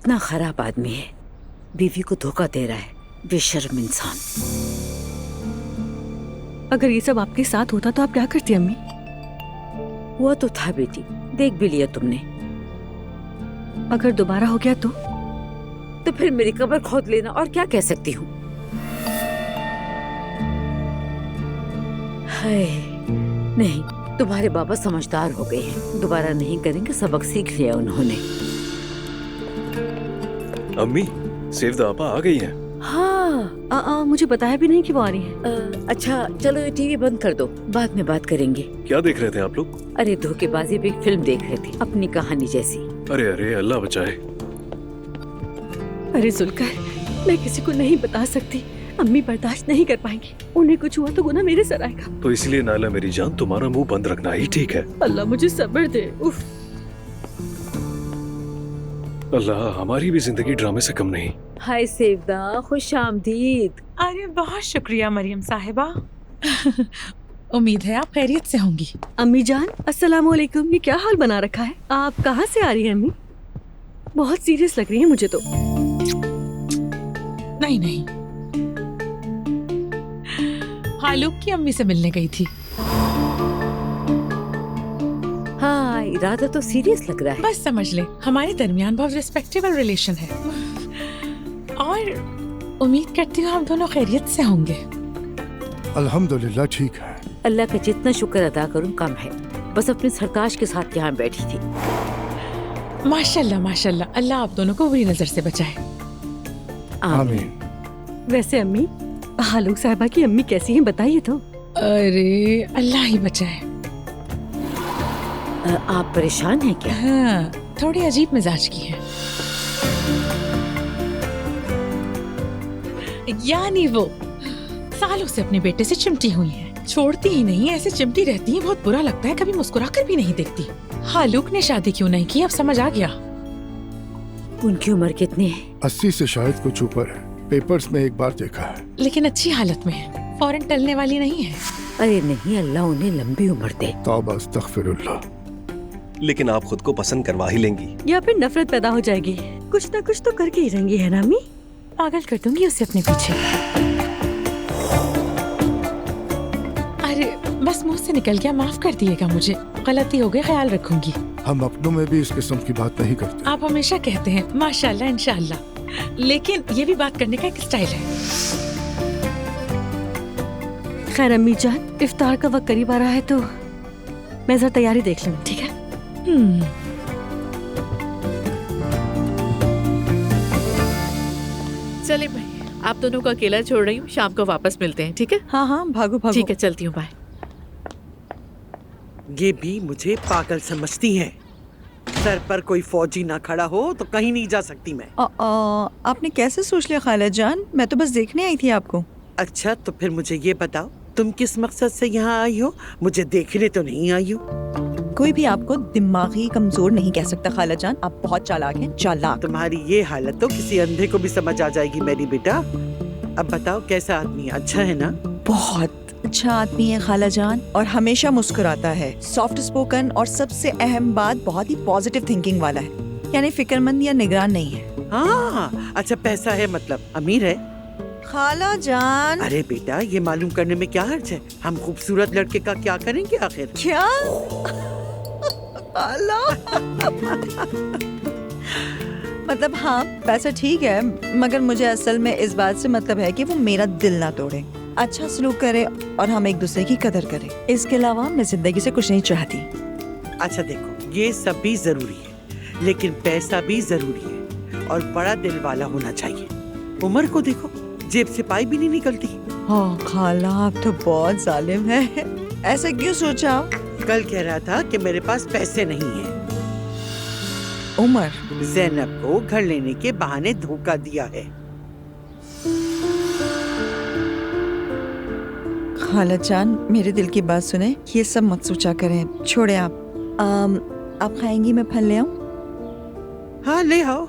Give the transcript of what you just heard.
कितना खराब आदमी है, बीवी को धोखा दे रहा है, बेशर्म इंसान। अगर ये सब आपके साथ होता तो आप क्या करती अम्मी? हुआ तो था बेटी, देख भी लिया तुमने। अगर दोबारा हो गया तो फिर मेरी कब्र खोद लेना, और क्या कह सकती हूँ। हाय नहीं, तुम्हारे बाबा समझदार हो गए हैं, दोबारा नहीं करेंगे, सबक सीख लिया उन्होंने। अम्मी, सेवदा आपा आ गई हैं। हाँ, मुझे बताया भी नहीं कि वो आ रही है। अच्छा चलो ये टीवी बंद कर दो, बाद में बात करेंगे। क्या देख रहे थे आप लोग? अरे धोखेबाजी पे एक फिल्म देख रहे थे, अपनी कहानी जैसी। अरे अरे, अल्लाह बचाए। अरे जुल्कर, मैं किसी को नहीं बता सकती, अम्मी बर्दाश्त नहीं कर पाएंगी। उन्हें कुछ हुआ तो गुनाह मेरे सर आएगा। तो इसलिए नाला मेरी जान, तुम्हारा मुंह बंद रखना ही ठीक है। अल्लाह मुझे सब्र दे। उफ। अल्लाह, हमारी भी जिंदगी ड्रामे से कम नहीं। हाय सेवदा, खुश आमदीद। अरे बहुत शुक्रिया मरियम साहिबा। उम्मीद है आप खैरियत से होंगी। अम्मी जान, अस्सलाम वालेकुम। ये क्या हाल बना रखा है? आप कहाँ से आ रही हैं अम्मी? बहुत सीरियस लग रही है मुझे तो। नहीं नहीं, हालूक की अम्मी से मिलने गई थी। हाँ, इरादा तो सीरियस लग रहा है। बस समझ ले, हमारे दरमियान बहुत रिस्पेक्टेबल रिलेशन है और उम्मीद करती हूँ हम दोनों खैरियत से होंगे। अल्हम्दुलिल्लाह ठीक है। अल्लाह का जितना शुक्र अदा करूँ कम है। बस अपने सरताज के साथ यहाँ बैठी थी। माशाल्लाह माशाल्लाह, अल्लाह आप दोनों को बुरी नजर से बचाए। आमीन। वैसे अम्मी, हालूक साहिबा की अम्मी कैसी हैं बताइए तो। अरे अल्लाह ही बचाए। आप परेशान हैं क्या? हाँ, थोड़ी अजीब मिजाज की है। यानी वो सालों से अपने बेटे से चिमटी हुई है, छोड़ती ही नहीं, ऐसे चिमटी रहती है, बहुत बुरा लगता है, कभी मुस्कुरा कर भी नहीं देखती। हालूक ने शादी क्यों नहीं की, अब समझ आ गया। उनकी उम्र कितनी है? 80 से शायद कुछ ऊपर है, पेपर्स में एक बार देखा है। लेकिन अच्छी हालत में है, फौरन टलने वाली नहीं है। अरे नहीं, अल्लाह उन्हें लंबी उम्र दे। तौबा अस्तगफिरुल्लाह। लेकिन आप खुद को पसंद करवा ही लेंगी। या फिर नफरत पैदा हो जाएगी। कुछ ना कुछ तो करके ही रहेंगी, है ना अम्मी? पागल कर दूंगी उसे अपने पीछे। अरे बस मुंह से निकल गया, माफ कर दिएगा मुझे, गलती हो गई, ख्याल रखूंगी। हम अपनों में भी इस किस्म की बात नहीं करते। आप हमेशा कहते हैं माशाल्लाह इंशाल्लाह, लेकिन ये भी बात करने का एक स्टाइल है। खैर अम्मी जान, इफ्तार का वक्त करीब आ रहा है तो मैं जरा तैयारी देख लूँ, ठीक है? चले भाई, आप दोनों को अकेला छोड़ रही हूँ, शाम को वापस मिलते हैं, ठीक है? हाँ हाँ, भागो भागो। ठीक है, चलती हूँ, बाय। ये भी मुझे पागल समझती हैं। सर पर कोई फौजी ना खड़ा हो तो कहीं नहीं जा सकती मैं। आपने कैसे सोच लिया खाला जान? मैं तो बस देखने आई थी आपको। अच्छा तो फिर मुझे ये बताओ, तुम किस मकसद से यहाँ आई हो? मुझे देखने तो नहीं आई हो। कोई भी आपको दिमागी कमजोर नहीं कह सकता खाला जान, आप बहुत चालाक हैं, चालाक। तुम्हारी ये हालत तो किसी अंधे को भी समझ आ जाएगी मेरी बेटा। अब बताओ कैसा आदमी है? अच्छा है ना? बहुत अच्छा आदमी है खाला जान, और हमेशा मुस्कुराता है, सॉफ्ट स्पोकन, और सबसे अहम बात बहुत ही पॉजिटिव थिंकिंग वाला है, यानी फिक्रमंद या निगरान नहीं है। हाँ, अच्छा पैसा है मतलब अमीर है? खाला जान। अरे बेटा, ये मालूम करने में क्या हर्ज है? हम खूबसूरत लड़के का क्या करेंगे आखिर? क्या? मतलब हाँ, पैसा ठीक है, मगर मुझे असल में इस बात से मतलब है कि वो मेरा दिल ना तोड़े, अच्छा सलूक करे और हम एक दूसरे की कदर करें। इसके अलावा मैं जिंदगी से कुछ नहीं चाहती। अच्छा देखो, ये सब भी जरूरी है, लेकिन पैसा भी जरूरी है, और बड़ा दिल वाला होना चाहिए। उमर को देखो, जेब से पाई भी नहीं निकलती। हाँ खाला, आप तो बहुत जालिम है। ऐसा क्यों सोचा? कल कह रहा था कि मेरे पास पैसे नहीं है। उमर ज़ैनब को घर लेने के बहाने धोखा दिया है। खाला जान, मेरे दिल की बात सुने, ये सब मत सोचा करें, छोड़े आप। आप खाएंगी, मैं फल ले आऊं? हाँ ले आओ।